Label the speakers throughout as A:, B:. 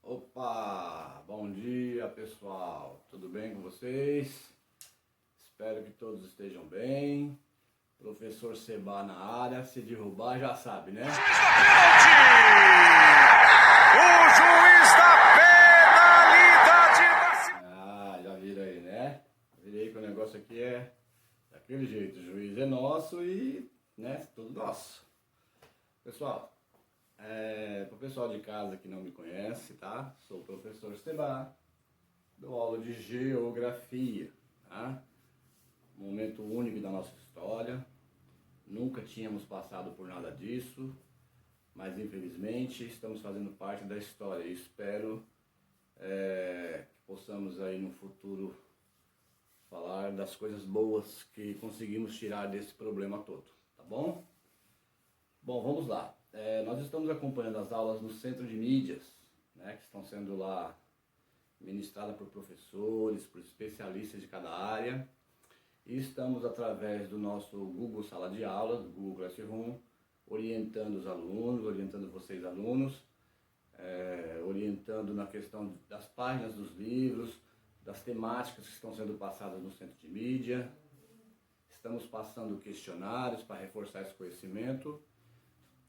A: Opa, bom dia pessoal, tudo bem com vocês? Espero que todos estejam bem. Professor Seba na área, se derrubar já sabe, né?
B: O juiz da penalidade.
A: Já viram aí, né? Virei que o negócio aqui é daquele jeito, o juiz é nosso e, né, tudo nosso. Pessoal, para o pessoal de casa que não me conhece, tá? Sou o professor Seba, dou aula de geografia, tá? Momento único da nossa história, nunca tínhamos passado por nada disso, mas infelizmente estamos fazendo parte da história e espero que possamos aí no futuro falar das coisas boas que conseguimos tirar desse problema todo, tá bom? Bom, vamos lá. Nós estamos acompanhando as aulas no Centro de Mídias, né, que estão sendo lá ministradas por professores, por especialistas de cada área. E estamos, através do nosso Google Sala de Aula, do Google Classroom, orientando os alunos, orientando vocês alunos, orientando na questão das páginas dos livros, das temáticas que estão sendo passadas no Centro de Mídia. Estamos passando questionários para reforçar esse conhecimento.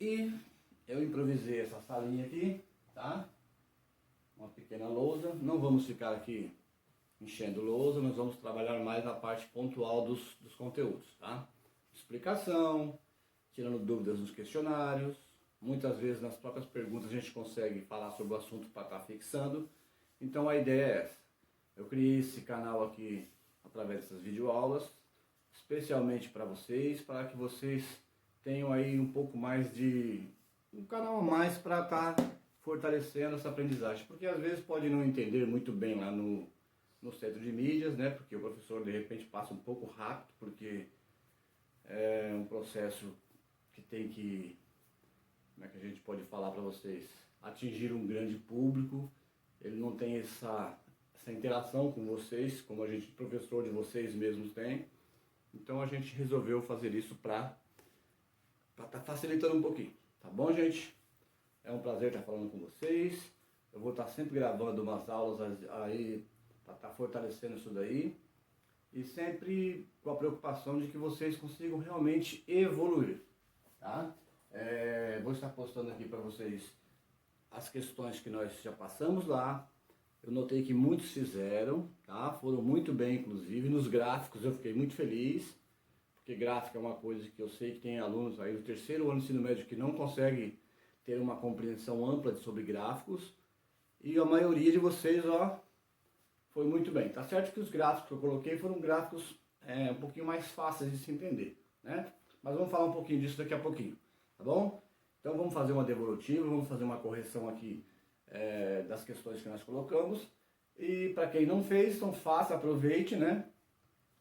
A: E eu improvisei essa salinha aqui, tá? Uma pequena lousa. Não vamos ficar aqui enchendo lousa, nós vamos trabalhar mais na parte pontual dos conteúdos, tá? Explicação, tirando dúvidas nos questionários. Muitas vezes nas próprias perguntas a gente consegue falar sobre o assunto para estar fixando. Então a ideia é essa. Eu criei esse canal aqui através dessas videoaulas, especialmente para vocês, para que vocês tenham aí um pouco mais de um canal a mais para estar fortalecendo essa aprendizagem, porque às vezes pode não entender muito bem lá no Centro de Mídias, né? Porque o professor de repente passa um pouco rápido, porque é um processo que tem que, como é que a gente pode falar para vocês, atingir um grande público. Ele não tem essa interação com vocês, como a gente, professor de vocês mesmos, tem. Então a gente resolveu fazer isso para estar facilitando um pouquinho, tá bom, gente? É um prazer estar falando com vocês. Eu vou estar sempre gravando umas aulas aí para estar fortalecendo isso daí e sempre com a preocupação de que vocês consigam realmente evoluir, tá? Vou estar postando aqui para vocês as questões que nós já passamos lá. Eu notei que muitos fizeram, tá? Foram muito bem, inclusive. Nos gráficos eu fiquei muito feliz, porque gráfico é uma coisa que eu sei que tem alunos aí do terceiro ano do ensino médio que não conseguem ter uma compreensão ampla sobre gráficos, e a maioria de vocês, ó, foi muito bem. Tá certo que os gráficos que eu coloquei foram gráficos um pouquinho mais fáceis de se entender, né? Mas vamos falar um pouquinho disso daqui a pouquinho, tá bom? Então vamos fazer uma devolutiva, vamos fazer uma correção aqui das questões que nós colocamos. E para quem não fez, então faça, aproveite, né?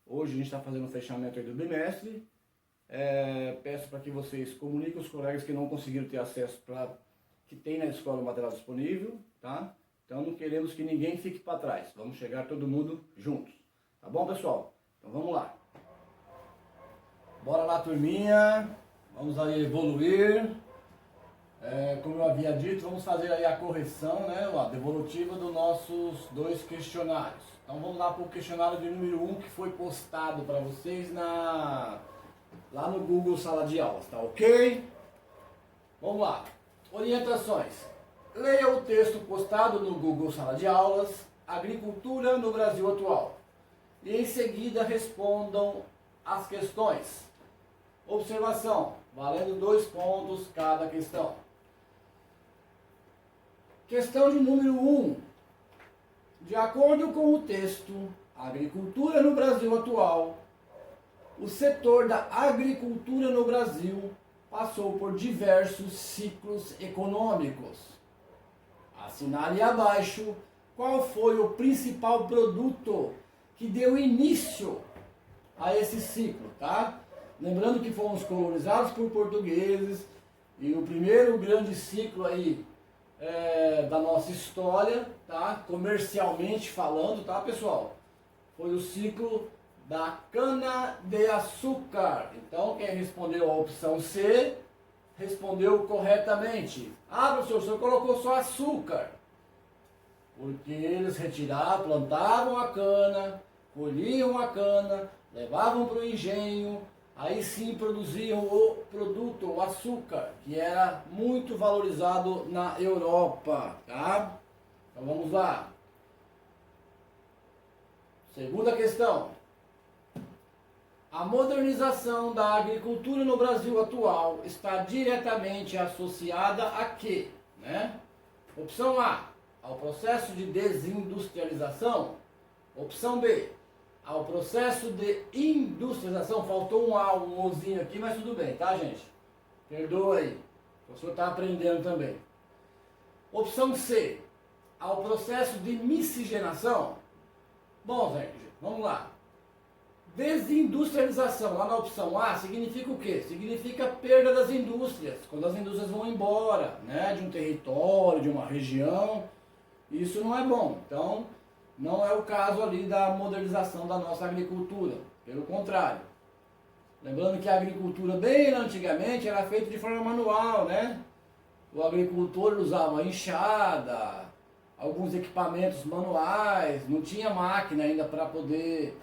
A: Hoje a gente está fazendo o fechamento aí do bimestre. Peço para que vocês comuniquem os colegas que não conseguiram ter acesso que tem na escola o material disponível, tá? Então não queremos que ninguém fique para trás. Vamos chegar todo mundo juntos. Tá bom, pessoal? Então vamos lá. Bora lá, turminha. Vamos aí evoluir. Como eu havia dito, vamos fazer aí a correção, né? A devolutiva dos nossos dois questionários. Então vamos lá para o questionário de número 1 que foi postado para vocês lá no Google Sala de Aulas, tá ok? Vamos lá. Orientações. Leia o texto postado no Google Sala de Aulas, Agricultura no Brasil Atual. E em seguida respondam as questões. Observação. Valendo 2 pontos cada questão. Questão de número 1. De acordo com o texto Agricultura no Brasil Atual, o setor da agricultura no Brasil passou por diversos ciclos econômicos. Assinale abaixo qual foi o principal produto que deu início a esse ciclo, tá? Lembrando que fomos colonizados por portugueses e o primeiro grande ciclo aí da nossa história, tá? Comercialmente falando, tá, pessoal? Foi o ciclo da cana-de-açúcar. Então, quem respondeu a opção C, respondeu corretamente. Ah, professor, o senhor colocou só açúcar. Porque eles retiravam, plantavam a cana, colhiam a cana, levavam para o engenho, aí sim produziam o produto, o açúcar, que era muito valorizado na Europa, tá? Então vamos lá. Segunda questão. A modernização da agricultura no Brasil atual está diretamente associada a quê? Né? Opção A, ao processo de desindustrialização. Opção B, ao processo de industrialização. Faltou um A, um Ozinho aqui, mas tudo bem, tá, gente? Perdoa aí. O professor está aprendendo também. Opção C, ao processo de miscigenação. Bom, gente, vamos lá. Desindustrialização, lá na opção A, significa o quê? Significa perda das indústrias, quando as indústrias vão embora, né, de um território, de uma região, isso não é bom. Então, não é o caso ali da modernização da nossa agricultura, pelo contrário. Lembrando que a agricultura, bem antigamente, era feita de forma manual, né? O agricultor usava enxada, alguns equipamentos manuais, não tinha máquina ainda para poder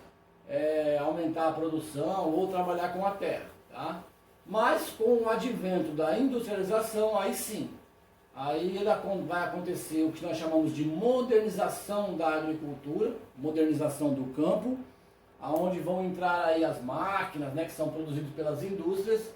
A: aumentar a produção ou trabalhar com a terra, tá? Mas com o advento da industrialização, aí sim, aí vai acontecer o que nós chamamos de modernização da agricultura, modernização do campo, aonde vão entrar aí as máquinas, né, que são produzidas pelas indústrias,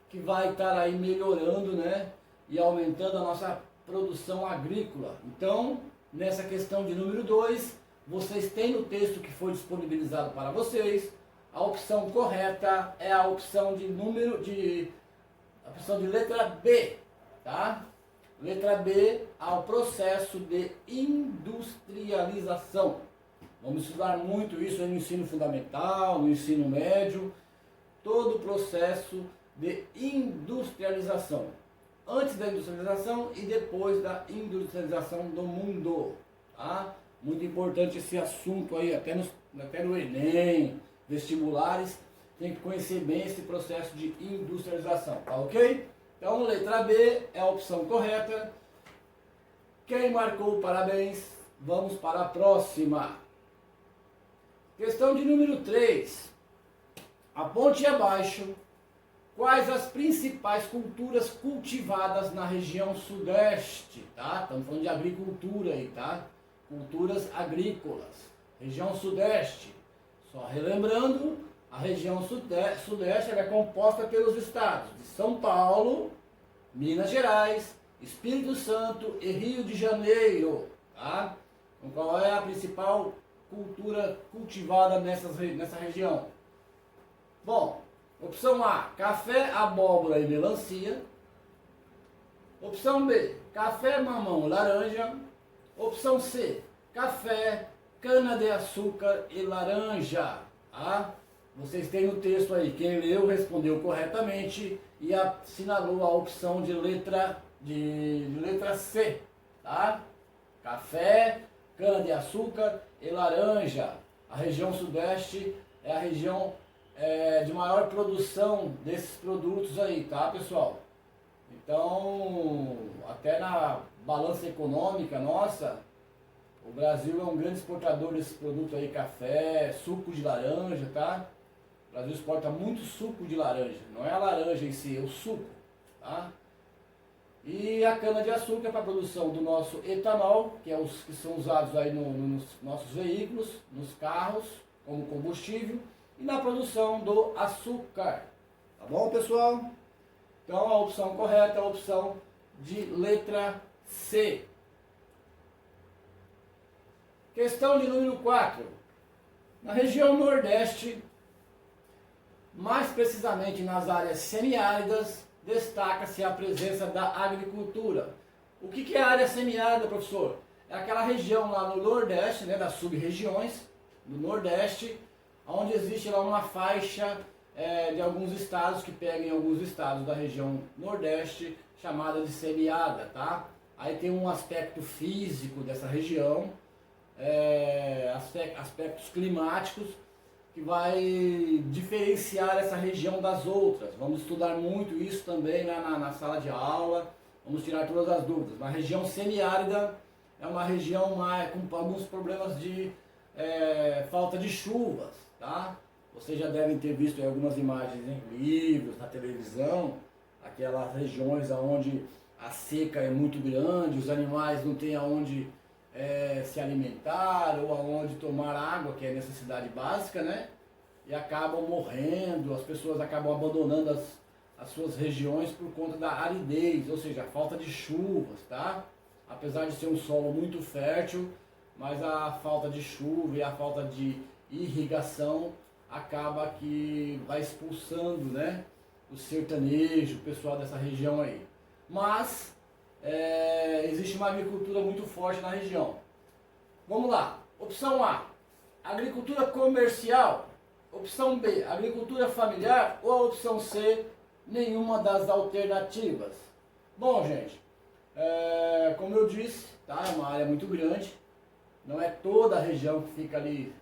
A: que vai estar aí melhorando, né, e aumentando a nossa produção agrícola. Então, nessa questão de número 2, vocês têm no texto que foi disponibilizado para vocês, a opção correta é a opção a opção de letra B, tá? Letra B, ao processo de industrialização. Vamos estudar muito isso no ensino fundamental, no ensino médio, todo o processo de industrialização. Antes da industrialização e depois da industrialização do mundo, tá? Muito importante esse assunto aí, até no Enem, vestibulares, tem que conhecer bem esse processo de industrialização, tá ok? Então, letra B é a opção correta. Quem marcou, parabéns. Vamos para a próxima. Questão de número 3. Aponte abaixo quais as principais culturas cultivadas na região sudeste, tá? Estamos falando de agricultura aí, tá? Culturas agrícolas. Região sudeste. Só relembrando, a região sudeste é composta pelos estados de São Paulo, Minas Gerais, Espírito Santo e Rio de Janeiro, tá? Então, qual é a principal cultura cultivada nessa região? Bom, opção A, café, abóbora e melancia. Opção B, café, mamão, laranja. Opção C, café, cana-de-açúcar e laranja. Tá? Vocês têm no texto aí, quem leu respondeu corretamente e assinalou a opção de letra C. Tá? Café, cana-de-açúcar e laranja. A região sudeste é a região de maior produção desses produtos aí, tá, pessoal? Então, até na balança econômica nossa, o Brasil é um grande exportador desses produtos aí, café, suco de laranja, tá? O Brasil exporta muito suco de laranja, não é a laranja em si, é o suco, tá? E a cana-de-açúcar para a produção do nosso etanol, que é os que são usados aí nos nossos veículos, nos carros, como combustível, e na produção do açúcar. Tá bom, pessoal? Então a opção correta é a opção de letra C. Questão de número 4. Na região Nordeste, mais precisamente nas áreas semiáridas, destaca-se a presença da agricultura. O que é a área semiárida, professor? É aquela região lá no Nordeste, né, das sub-regiões do Nordeste, onde existe lá uma faixa de alguns estados que pegam alguns estados da região Nordeste, chamada de semiárida, tá? Aí tem um aspecto físico dessa região, aspectos climáticos, que vai diferenciar essa região das outras. Vamos estudar muito isso também na sala de aula, vamos tirar todas as dúvidas. Na região semiárida é uma região com alguns problemas de falta de chuvas, tá? Vocês já devem ter visto algumas imagens em livros, na televisão, aquelas regiões onde a seca é muito grande, os animais não têm aonde se alimentar ou aonde tomar água, que é necessidade básica, né? E acabam morrendo, as pessoas acabam abandonando as suas regiões por conta da aridez, ou seja, a falta de chuvas, tá? Apesar de ser um solo muito fértil, mas a falta de chuva e a falta de irrigação acaba que vai expulsando, né, o sertanejo, o pessoal dessa região aí. Mas existe uma agricultura muito forte na região. Vamos lá. Opção A, agricultura comercial. Opção B, agricultura familiar. Ou a opção C, nenhuma das alternativas. Bom, gente, como eu disse, tá, é uma área muito grande. Não é toda a região que fica ali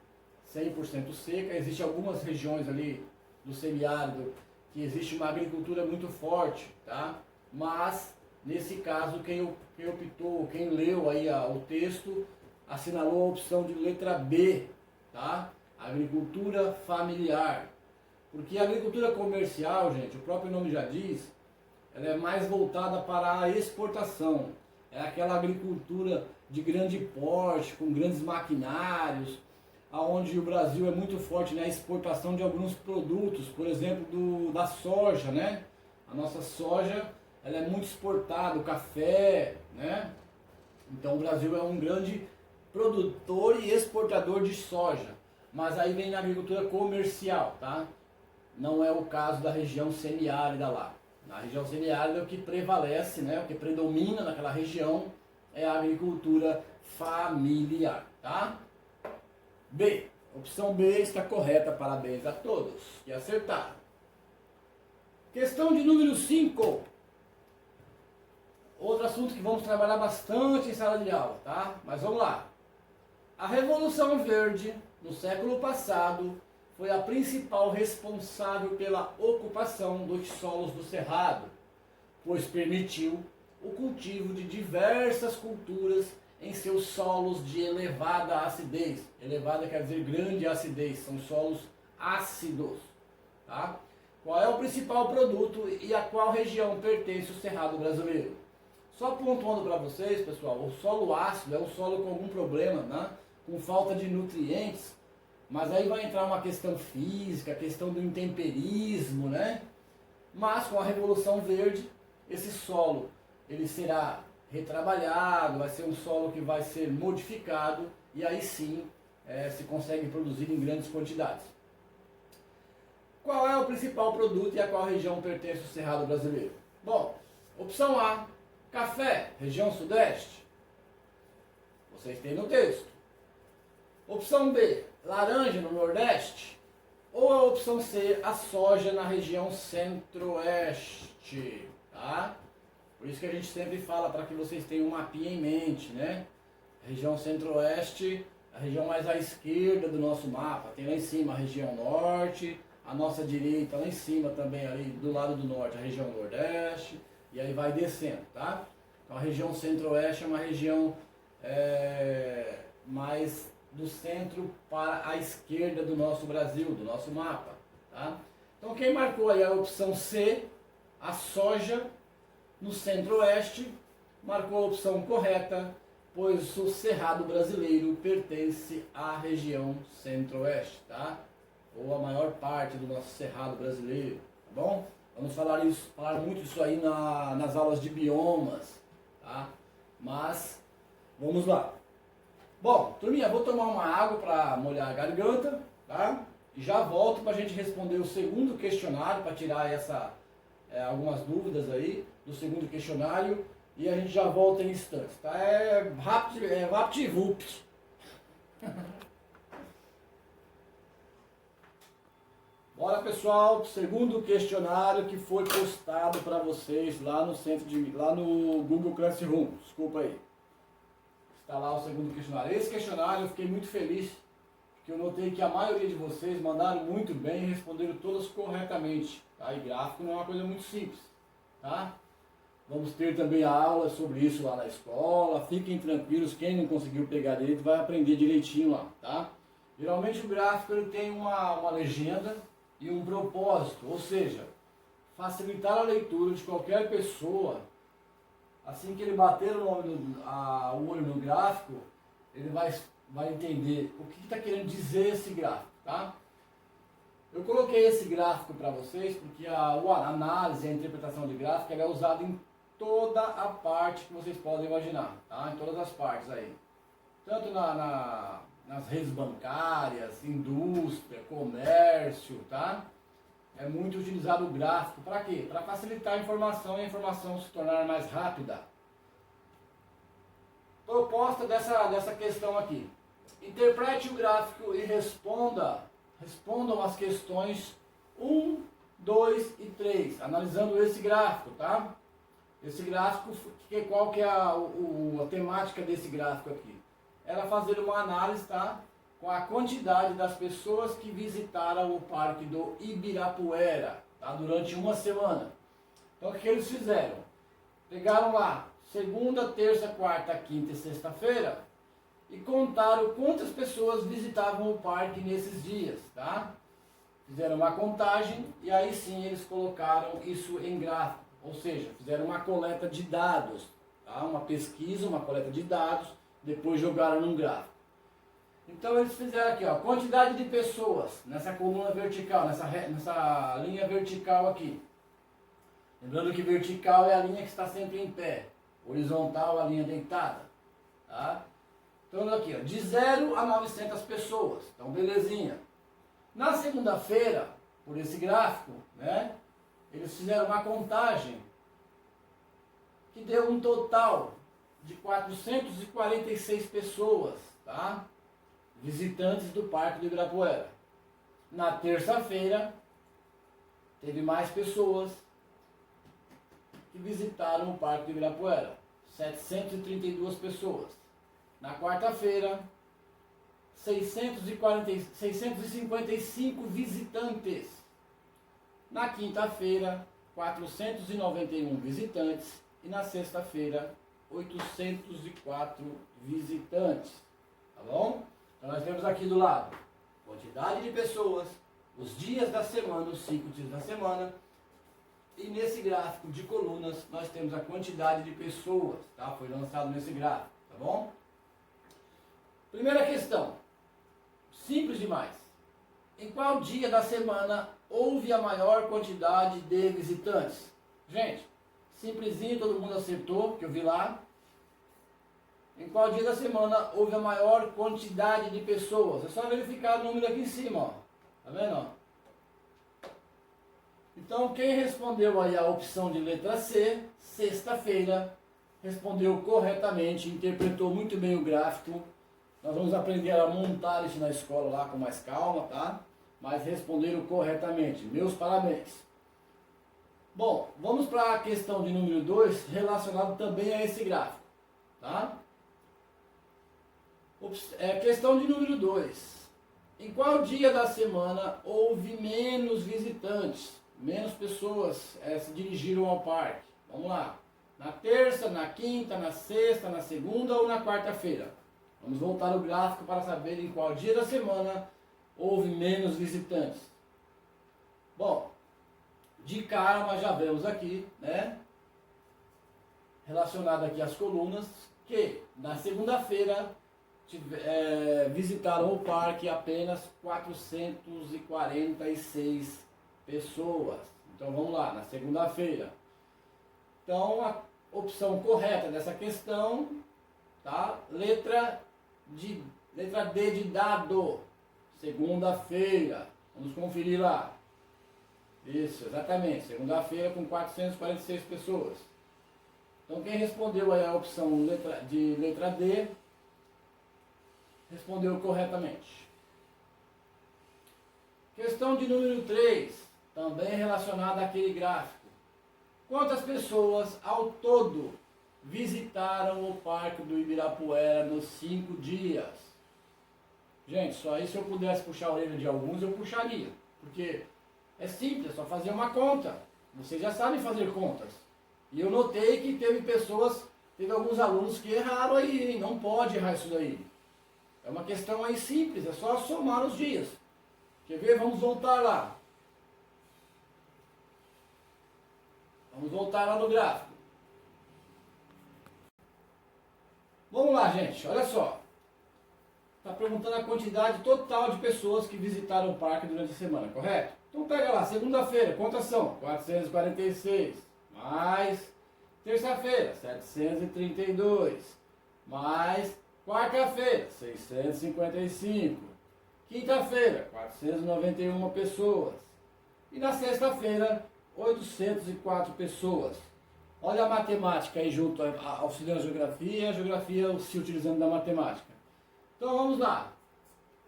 A: 100% seca. Existem algumas regiões ali do semiárido que existe uma agricultura muito forte, tá? Mas nesse caso quem optou, quem leu aí o texto, assinalou a opção de letra B, tá? Agricultura familiar. Porque a agricultura comercial, gente, o próprio nome já diz, ela é mais voltada para a exportação. É aquela agricultura de grande porte, com grandes maquinários, onde o Brasil é muito forte na exportação de alguns produtos, por exemplo, da soja, né? A nossa soja, ela é muito exportada, o café, né? Então o Brasil é um grande produtor e exportador de soja. Mas aí vem na agricultura comercial, tá? Não é o caso da região semiárida lá. Na região semiárida o que prevalece, né? O que predomina naquela região é a agricultura familiar, tá? B. Opção B está correta, parabéns a todos que acertaram. Questão de número 5. Outro assunto que vamos trabalhar bastante em sala de aula, tá? Mas vamos lá. A Revolução Verde, no século passado, foi a principal responsável pela ocupação dos solos do Cerrado, pois permitiu o cultivo de diversas culturas em seus solos de elevada acidez. Elevada quer dizer grande acidez, são solos ácidos. Tá? Qual é o principal produto e a qual região pertence o Cerrado brasileiro? Só pontuando para vocês, pessoal, o solo ácido é um solo com algum problema, né? Com falta de nutrientes, mas aí vai entrar uma questão física, a questão do intemperismo, né? Mas com a Revolução Verde, esse solo ele será retrabalhado, vai ser um solo que vai ser modificado e aí sim se consegue produzir em grandes quantidades. Qual é o principal produto e a qual região pertence o Cerrado brasileiro? Bom, opção A, café, região sudeste. Vocês têm no texto. Opção B, laranja no nordeste. Ou a opção C, a soja na região centro-oeste, tá? Por isso que a gente sempre fala para que vocês tenham um mapinha em mente, né? A região centro-oeste, a região mais à esquerda do nosso mapa. Tem lá em cima a região norte, a nossa direita lá em cima também, ali do lado do norte, a região nordeste, e aí vai descendo, tá? Então a região centro-oeste é uma região mais do centro para a esquerda do nosso Brasil, do nosso mapa, tá? Então quem marcou aí a opção C, a soja, no centro-oeste, marcou a opção correta, pois o Cerrado brasileiro pertence à região centro-oeste, tá? Ou a maior parte do nosso Cerrado brasileiro, tá bom? Vamos falar muito isso aí nas aulas de biomas, tá? Mas, vamos lá. Bom, turminha, vou tomar uma água para molhar a garganta, tá? E já volto para a gente responder o segundo questionário, para tirar algumas dúvidas aí do segundo questionário, e a gente já volta em instantes, tá? É VaptVupt. Bora, pessoal, segundo questionário que foi postado para vocês lá no Google Classroom. Desculpa aí. Está lá o segundo questionário. Esse questionário eu fiquei muito feliz, porque eu notei que a maioria de vocês mandaram muito bem e responderam todas corretamente. Tá? E gráfico não é uma coisa muito simples, tá? Vamos ter também aula sobre isso lá na escola. Fiquem tranquilos, quem não conseguiu pegar direito vai aprender direitinho lá, tá? Geralmente o gráfico ele tem uma legenda e um propósito, ou seja, facilitar a leitura de qualquer pessoa. Assim que ele bater o olho no gráfico, ele vai entender o que está querendo dizer esse gráfico, tá? Eu coloquei esse gráfico para vocês porque a análise, a interpretação de gráfico ela é usada em toda a parte que vocês podem imaginar, tá? Em todas as partes aí. Tanto nas redes bancárias, indústria, comércio, tá? É muito utilizado o gráfico. Para quê? Para facilitar a informação e a informação se tornar mais rápida. Proposta dessa questão aqui. Interprete o gráfico e respondam as questões 1, 2 e 3, analisando esse gráfico, tá? Esse gráfico, qual que é a temática desse gráfico aqui? Era fazer uma análise, tá? Com a quantidade das pessoas que visitaram o Parque do Ibirapuera, tá? Durante uma semana. Então o que eles fizeram? Pegaram lá, segunda, terça, quarta, quinta e sexta-feira, e contaram quantas pessoas visitavam o parque nesses dias, tá? Fizeram uma contagem e aí sim eles colocaram isso em gráfico, ou seja, fizeram uma coleta de dados, tá? Uma pesquisa, uma coleta de dados, depois jogaram num gráfico. Então eles fizeram aqui, ó, quantidade de pessoas nessa coluna vertical, nessa linha vertical aqui. Lembrando que vertical é a linha que está sempre em pé, horizontal a linha deitada, tá? Então aqui, ó, de 0 a 900 pessoas, então belezinha. Na segunda-feira, por esse gráfico, né, eles fizeram uma contagem que deu um total de 446 pessoas, tá? Visitantes do Parque do Ibirapuera. Na terça-feira, teve mais pessoas que visitaram o Parque do Ibirapuera, 732 pessoas. Na quarta-feira, 655 visitantes. Na quinta-feira, 491 visitantes. E na sexta-feira, 804 visitantes. Tá bom? Então nós temos aqui do lado quantidade de pessoas, os dias da semana, os 5 dias da semana. E nesse gráfico de colunas nós temos a quantidade de pessoas, tá? Foi lançado nesse gráfico, tá bom? Primeira questão, simples demais. Em qual dia da semana houve a maior quantidade de visitantes? Gente, simplesinho, todo mundo acertou, que eu vi lá. Em qual dia da semana houve a maior quantidade de pessoas? É só verificar o número aqui em cima, ó. Tá vendo, ó? Então, quem respondeu aí a opção de letra C, sexta-feira, respondeu corretamente, interpretou muito bem o gráfico. Nós vamos aprender a montar isso na escola lá com mais calma, tá? Mas responderam corretamente. Meus parabéns. Bom, vamos para a questão de número 2, relacionado também a esse gráfico, tá? Questão de número 2. Em qual dia da semana houve menos visitantes? Menos pessoas se dirigiram ao parque. Vamos lá. Na terça, na quinta, na sexta, na segunda ou na quarta-feira? Vamos voltar o gráfico para saber em qual dia da semana houve menos visitantes. Bom, de cara nós já vemos aqui, né? Relacionado aqui às colunas, que na segunda-feira visitaram o parque apenas 446 pessoas. Então vamos lá, na segunda-feira. Então a opção correta dessa questão, tá? Letra D de dado. Segunda-feira. Vamos conferir lá. Isso, exatamente. Segunda-feira com 446 pessoas. Então quem respondeu aí a opção de letra D, respondeu corretamente. Questão de número 3, também relacionada àquele gráfico. Quantas pessoas ao todo visitaram o Parque do Ibirapuera nos 5 dias? Gente, só aí se eu pudesse puxar a orelha de alguns, eu puxaria. Porque é simples, é só fazer uma conta. Vocês já sabem fazer contas. E eu notei que teve alguns alunos que erraram aí, hein? Não pode errar isso daí. É uma questão aí simples, é só somar os dias. Quer ver? Vamos voltar lá. Vamos voltar lá no gráfico. Vamos lá, gente, olha só. Está perguntando a quantidade total de pessoas que visitaram o parque durante a semana, correto? Então pega lá, segunda-feira, quantas são? 446, mais terça-feira, 732, mais quarta-feira, 655, quinta-feira, 491 pessoas, e na sexta-feira, 804 pessoas. Olha a matemática aí junto, auxiliando a geografia se utilizando da matemática. Então vamos lá.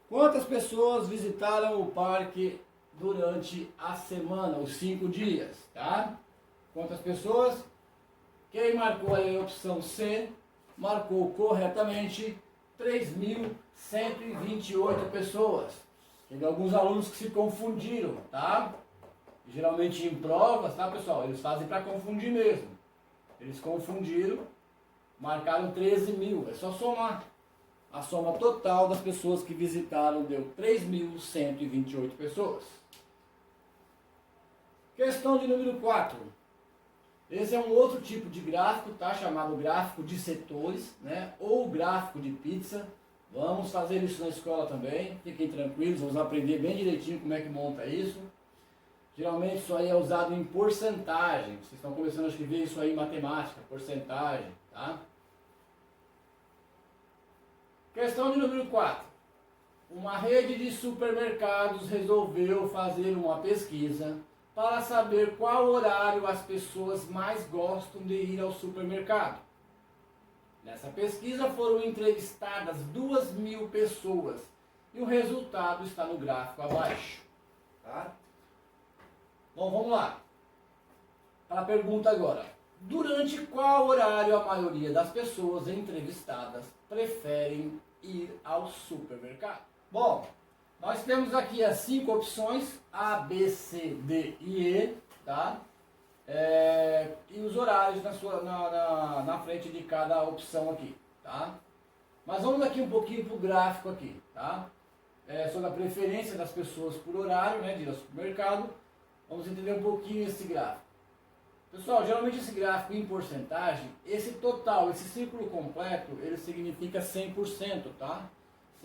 A: Quantas pessoas visitaram o parque durante a semana, os 5 dias, tá? Quantas pessoas? Quem marcou aí a opção C, marcou corretamente 3.128 pessoas. Teve alguns alunos que se confundiram, tá? Geralmente em provas, tá, pessoal? Eles fazem para confundir mesmo. Eles confundiram, marcaram 13.000. É só somar. A soma total das pessoas que visitaram deu 3.128 pessoas. Questão de número 4. Esse é um outro tipo de gráfico, tá? Chamado gráfico de setores, né? Ou gráfico de pizza. Vamos fazer isso na escola também. Fiquem tranquilos, vamos aprender bem direitinho como é que monta isso. Geralmente isso aí é usado em porcentagem. Vocês estão começando a escrever isso aí em matemática, porcentagem, tá? Questão de número 4. Uma rede de supermercados resolveu fazer uma pesquisa para saber qual horário as pessoas mais gostam de ir ao supermercado. Nessa pesquisa foram entrevistadas 2.000 pessoas e o resultado está no gráfico abaixo. Tá? Bom, vamos lá. Para a pergunta agora. Durante qual horário a maioria das pessoas entrevistadas preferem ir ao supermercado? Bom, nós temos aqui as 5 opções, A, B, C, D e E, tá? E os horários na frente de cada opção aqui, tá? Mas vamos aqui um pouquinho para o gráfico aqui, tá? Sobre a preferência das pessoas por horário, né, de ir ao supermercado. Vamos entender um pouquinho esse gráfico. Pessoal, geralmente esse gráfico em porcentagem, esse total, esse círculo completo, ele significa 100%, tá?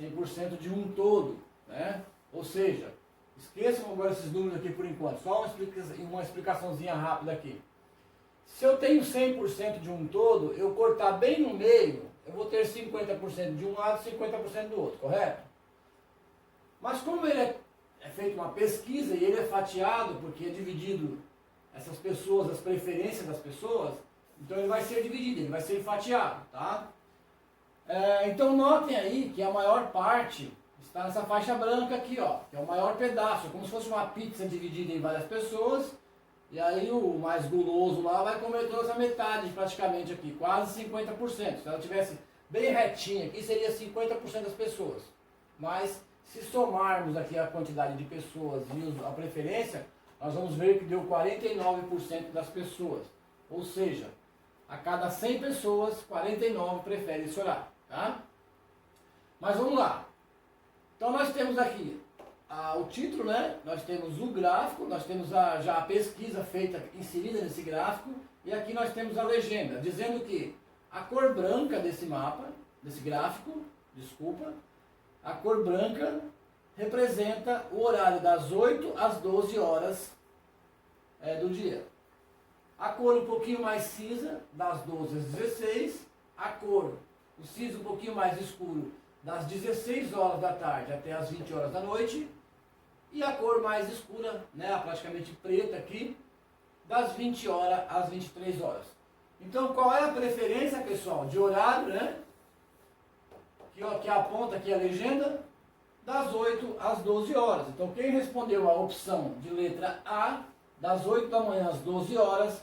A: 100% de um todo, né? Ou seja, esqueçam agora esses números aqui por enquanto, só uma explicaçãozinha rápida aqui. Se eu tenho 100% de um todo, eu cortar bem no meio, eu vou ter 50% de um lado e 50% do outro, correto? Mas como ele é feita uma pesquisa e ele é fatiado, porque é dividido essas pessoas, as preferências das pessoas, então ele vai ser dividido, ele vai ser fatiado, tá? Então notem aí que a maior parte está nessa faixa branca aqui, ó, que é o maior pedaço, como se fosse uma pizza dividida em várias pessoas, e aí o mais guloso lá vai comer toda essa metade praticamente aqui, quase 50%. Se ela tivesse bem retinha aqui, seria 50% das pessoas. Mas se somarmos aqui a quantidade de pessoas e a preferência, nós vamos ver que deu 49% das pessoas. Ou seja, a cada 100 pessoas, 49 preferem esse horário, tá? Mas vamos lá. Então nós temos aqui o título, né? Nós temos o gráfico, nós temos já a pesquisa feita, inserida nesse gráfico, e aqui nós temos a legenda, dizendo que a cor branca desse mapa, desse gráfico, desculpa, a cor branca representa o horário das 8 às 12 horas do dia. A cor um pouquinho mais cinza, das 12 às 16. O cinza um pouquinho mais escuro, das 16 horas da tarde até as 20 horas da noite. E a cor mais escura, né, praticamente preta aqui, das 20 horas às 23 horas. Então qual é a preferência, pessoal, de horário, né? Que aponta aqui a legenda, das 8 às 12 horas. Então quem respondeu a opção de letra A, das 8 da manhã às 12 horas,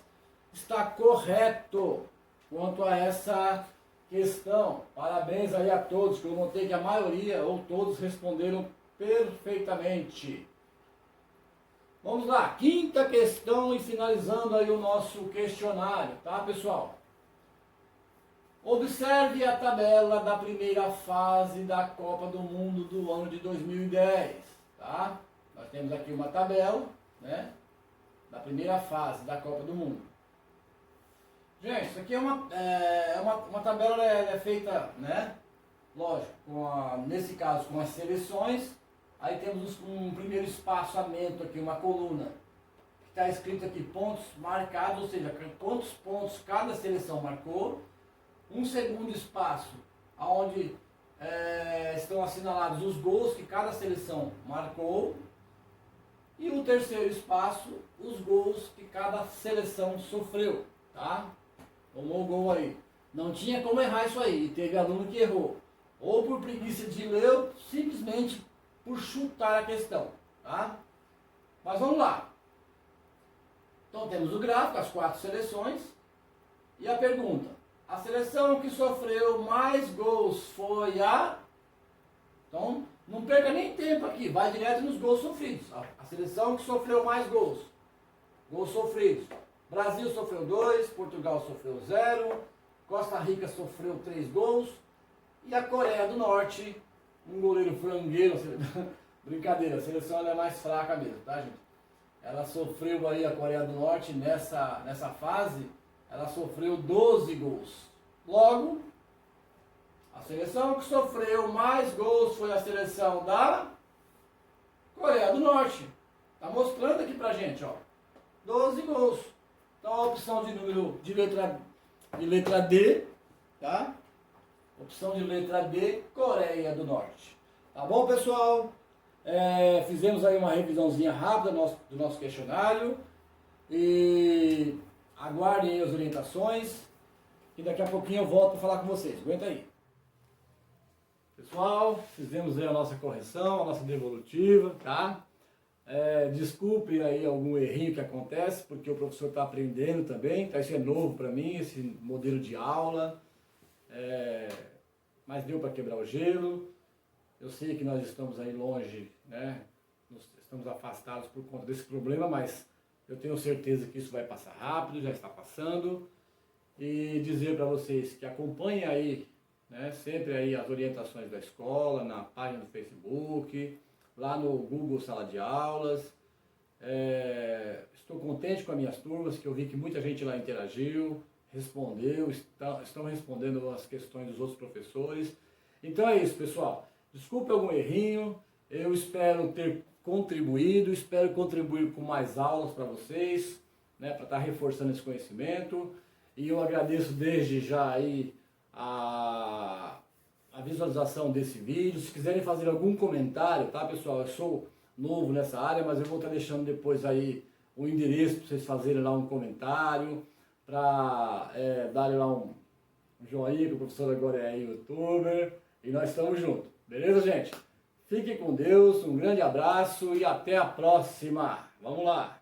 A: está correto quanto a essa questão. Parabéns aí a todos, que eu notei que a maioria ou todos responderam perfeitamente. Vamos lá, quinta questão e finalizando aí o nosso questionário, tá, pessoal? Observe a tabela da primeira fase da Copa do Mundo do ano de 2010, tá? Nós temos aqui uma tabela, né, da primeira fase da Copa do Mundo. Gente, isso aqui é uma tabela, ela é feita, né, lógico, nesse caso com as seleções. Aí temos um primeiro espaçamento aqui, uma coluna, que está escrito aqui pontos marcados, ou seja, quantos pontos cada seleção marcou. Um segundo espaço, onde estão assinalados os gols que cada seleção marcou. E o terceiro espaço, os gols que cada seleção sofreu, tá? Tomou o gol aí. Não tinha como errar isso aí, e teve aluno que errou. Ou por preguiça de ler, ou simplesmente por chutar a questão, tá? Mas vamos lá. Então temos o gráfico, as 4 seleções, e a pergunta: a seleção que sofreu mais gols foi a... Então, não perca nem tempo aqui, vai direto nos gols sofridos. A seleção que sofreu mais gols. Gols sofridos. Brasil sofreu 2, Portugal sofreu 0, Costa Rica sofreu 3 gols, e a Coreia do Norte, um goleiro frangueiro, brincadeira, a seleção ela é mais fraca mesmo, tá, gente? Ela sofreu aí, a Coreia do Norte, nessa fase, ela sofreu 12 gols. Logo, a seleção que sofreu mais gols foi a seleção da Coreia do Norte. Tá mostrando aqui pra gente, ó. 12 gols. Então a opção de letra D, tá? Opção de letra D, Coreia do Norte. Tá bom, pessoal? Fizemos aí uma revisãozinha rápida do nosso questionário. E aguardem aí as orientações. E daqui a pouquinho eu volto para falar com vocês. Aguenta aí. Pessoal, fizemos aí a nossa correção, a nossa devolutiva, tá? Desculpe aí algum errinho que acontece, porque o professor está aprendendo também, tá? Isso é novo para mim, esse modelo de aula, mas deu para quebrar o gelo. Eu sei que nós estamos aí longe, né? Estamos afastados por conta desse problema, mas eu tenho certeza que isso vai passar rápido, já está passando. E dizer para vocês que acompanhem aí, né, sempre aí as orientações da escola, na página do Facebook, lá no Google Sala de Aulas. Estou contente com as minhas turmas, que eu vi que muita gente lá interagiu, respondeu, estão respondendo as questões dos outros professores. Então é isso, pessoal. Desculpe algum errinho, eu espero ter contribuído, espero contribuir com mais aulas para vocês, né, para estar reforçando esse conhecimento. E eu agradeço desde já aí a visualização desse vídeo. Se quiserem fazer algum comentário, tá, pessoal? Eu sou novo nessa área, mas eu vou estar deixando depois aí o endereço para vocês fazerem lá um comentário, para darem lá um joinha, que o professor agora é youtuber, e nós estamos juntos. Beleza, gente? Fiquem com Deus, um grande abraço e até a próxima. Vamos lá!